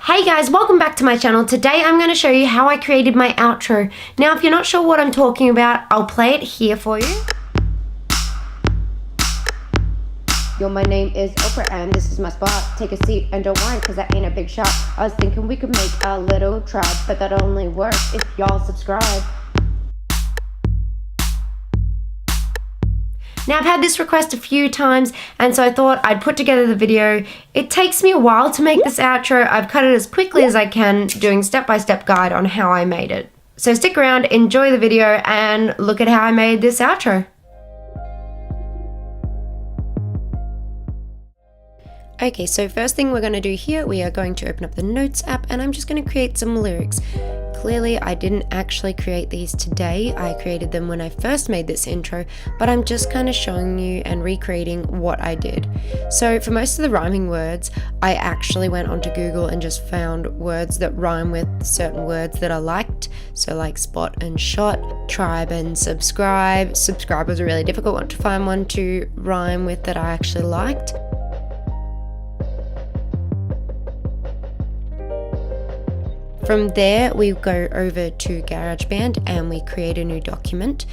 Hey guys, welcome back to my channel. Today I'm going to show you how I created my outro. Now if you're not sure what I'm talking about, I'll play it here for you. Yo, my name is Oprah and this is my spot. Take a seat and don't whine, cause that ain't a big shot. I was thinking we could make a little tribe, but that only works if y'all subscribe. Now I've had this request a few times, and so I thought I'd put together the video. It takes me a while to make this outro. I've cut it as quickly as I can, doing step-by-step guide on how I made it. So stick around, enjoy the video, and look at how I made this outro. Okay, so first thing we're going to do here, we are going to open up the Notes app, and I'm just going to create some lyrics. Clearly, I didn't actually create these today. I created them when I first made this intro, but I'm just kind of showing you and recreating what I did. So for most of the rhyming words, I actually went onto Google and just found words that rhyme with certain words that I liked. So like spot and shot, tribe and subscribe. Subscribe was a really difficult one to find one to rhyme with that I actually liked. From there, we go over to GarageBand and we create a new document.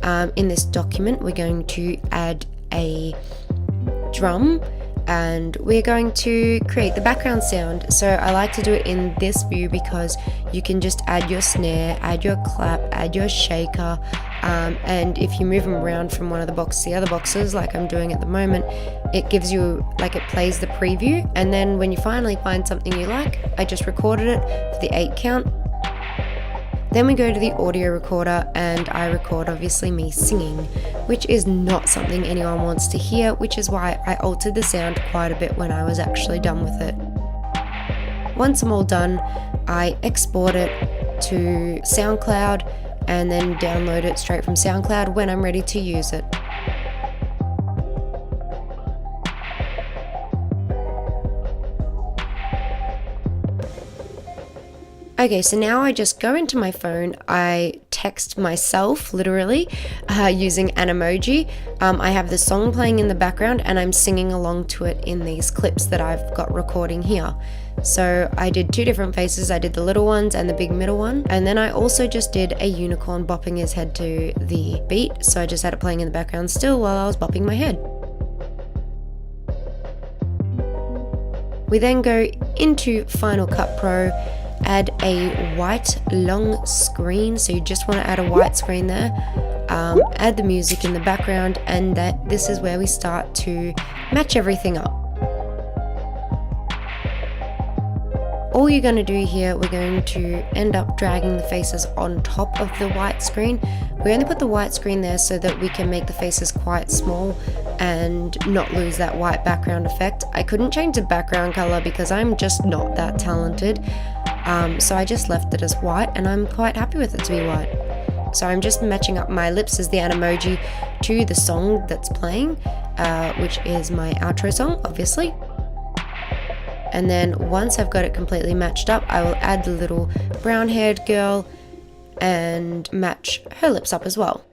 In this document, we're going to add a drum and we're going to create the background sound. So I like to do it in this view because you can just add your snare, add your clap, add your shaker, and if you move them around from one of the boxes to the other boxes, like I'm doing at the moment, it gives you, like, it plays the preview, and then when you finally find something you like, I just recorded it for the 8 count. Then we go to the audio recorder and I record obviously me singing, which is not something anyone wants to hear, which is why I altered the sound quite a bit when I was actually done with it. Once I'm all done, I export it to SoundCloud and then download it straight from SoundCloud when I'm ready to use it. Okay, so now I just go into my phone, I text myself, literally, using an emoji. I have the song playing in the background and I'm singing along to it in these clips that I've got recording here. So I did 2 different faces, I did the little ones and the big middle one, and then I also just did a unicorn bopping his head to the beat, so I just had it playing in the background still while I was bopping my head. We then go into Final Cut Pro, add a white long screen, so you just want to add a white screen there, add the music in the background, and this is where we start to match everything up. All you're going to do here, we're going to end up dragging the faces on top of the white screen. We only put the white screen there so that we can make the faces quite small and not lose that white background effect. I couldn't change the background color because I'm just not that talented. So I just left it as white and I'm quite happy with it to be white. So I'm just matching up my lips as the Animoji to the song that's playing, which is my outro song, obviously. And then once I've got it completely matched up, I will add the little brown-haired girl and match her lips up as well.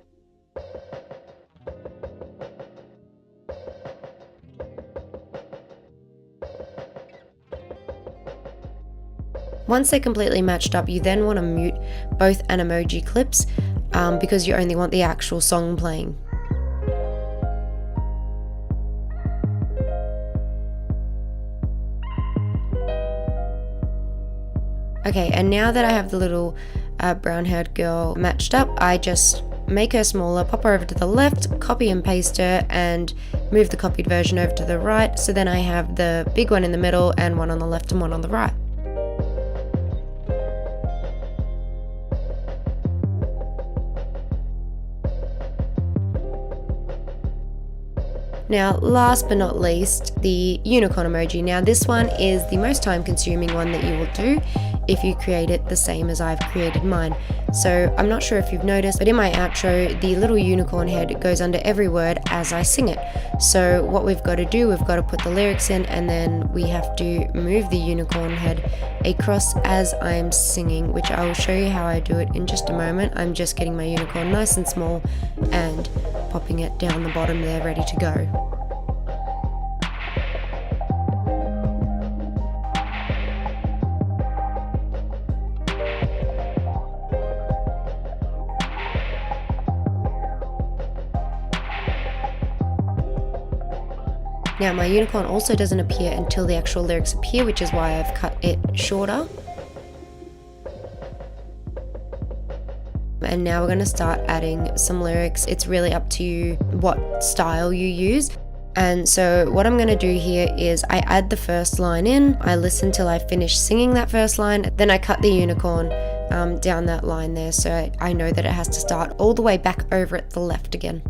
Once they're completely matched up, you then want to mute both Animoji clips because you only want the actual song playing. Okay, and now that I have the little brown-haired girl matched up, I just make her smaller, pop her over to the left, copy and paste her, and move the copied version over to the right, so then I have the big one in the middle and one on the left and one on the right. Now, last but not least, the unicorn emoji. Now, this one is the most time-consuming one that you will do if you create it the same as I've created mine. So, I'm not sure if you've noticed, but in my outro, the little unicorn head goes under every word as I sing it. So, what we've got to do, we've got to put the lyrics in, and then we have to move the unicorn head across as I'm singing, which I will show you how I do it in just a moment. I'm just getting my unicorn nice and small and popping it down the bottom there, ready to go. Now my unicorn also doesn't appear until the actual lyrics appear, which is why I've cut it shorter. And now we're going to start adding some lyrics. It's really up to you what style you use. And so what I'm going to do here is I add the first line in, I listen till I finish singing that first line, then I cut the unicorn down that line there, so I know that it has to start all the way back over at the left again.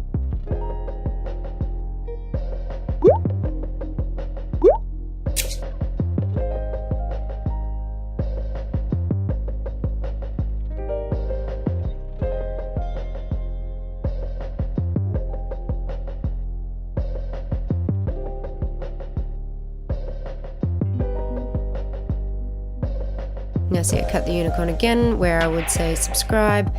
Now see, I cut the unicorn again where I would say subscribe.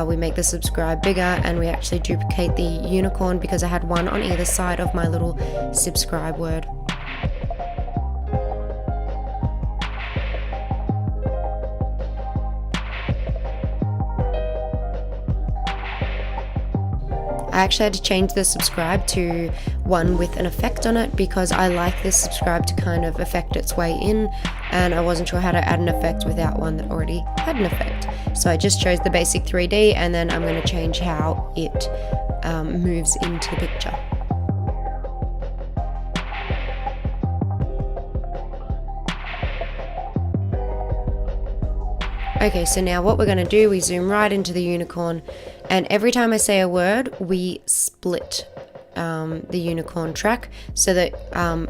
We make the subscribe bigger and we actually duplicate the unicorn because I had one on either side of my little subscribe word. I actually had to change the subscribe to one with an effect on it because I like this subscribe to kind of affect its way in, and I wasn't sure how to add an effect without one that already had an effect. So I just chose the basic 3D, and then I'm going to change how it moves into the picture. Okay, so now what we're going to do, we zoom right into the unicorn, and every time I say a word, we split the unicorn track, so that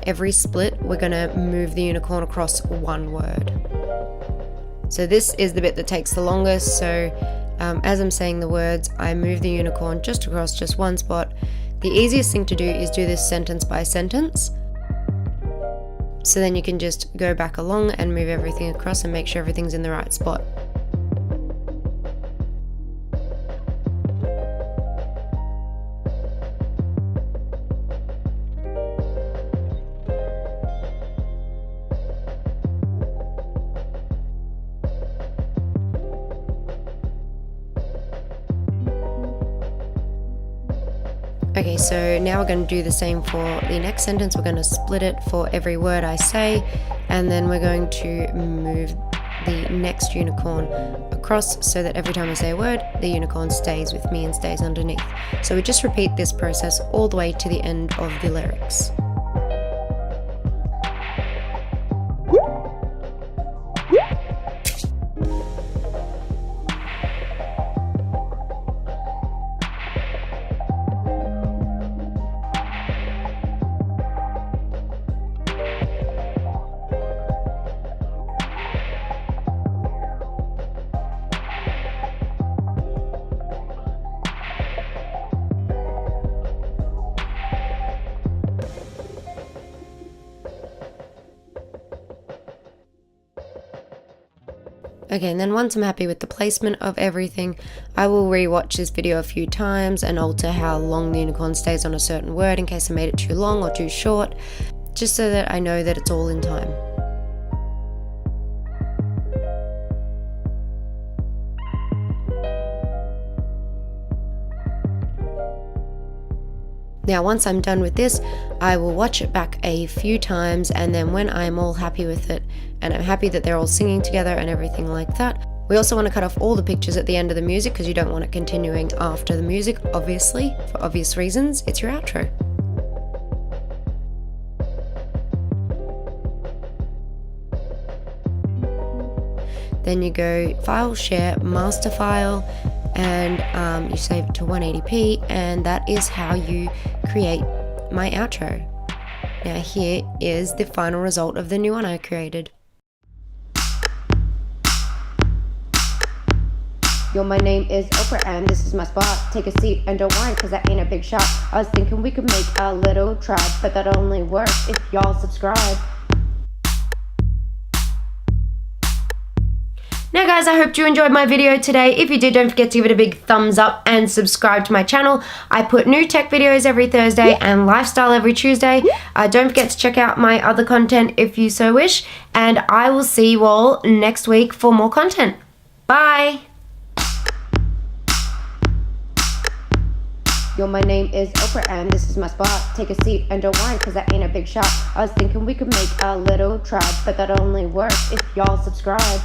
every split, we're going to move the unicorn across one word. So this is the bit that takes the longest, so as I'm saying the words, I move the unicorn just across just one spot. The easiest thing to do is do this sentence by sentence. So then you can just go back along and move everything across and make sure everything's in the right spot. Okay, so now we're going to do the same for the next sentence. We're going to split it for every word I say, and then we're going to move the next unicorn across so that every time I say a word, the unicorn stays with me and stays underneath. So we just repeat this process all the way to the end of the lyrics. Okay, and then once I'm happy with the placement of everything, I will rewatch this video a few times and alter how long the unicorn stays on a certain word in case I made it too long or too short, just so that I know that it's all in time. Now once I'm done with this, I will watch it back a few times, and then when I'm all happy with it and I'm happy that they're all singing together and everything like that, we also want to cut off all the pictures at the end of the music because you don't want it continuing after the music, obviously, for obvious reasons. It's your outro. Then you go File, Share, Master File, and you save it to 180p, and that is how you create my outro. Now here is the final result of the new one I created. Yo, my name is Oprah and this is my spot. Take a seat and don't whine, cause I ain't a big shot. I was thinking we could make a little tribe, but that only works if y'all subscribe. Now guys, I hope you enjoyed my video today. If you did, don't forget to give it a big thumbs up and subscribe to my channel. I put new tech videos every Thursday and lifestyle every Tuesday. Don't forget to check out my other content if you so wish. And I will see you all next week for more content. Bye! Yo, my name is Oprah and this is my spot. Take a seat and don't whine, cause I ain't a big shot. I was thinking we could make a little tribe, but that only works if y'all subscribe.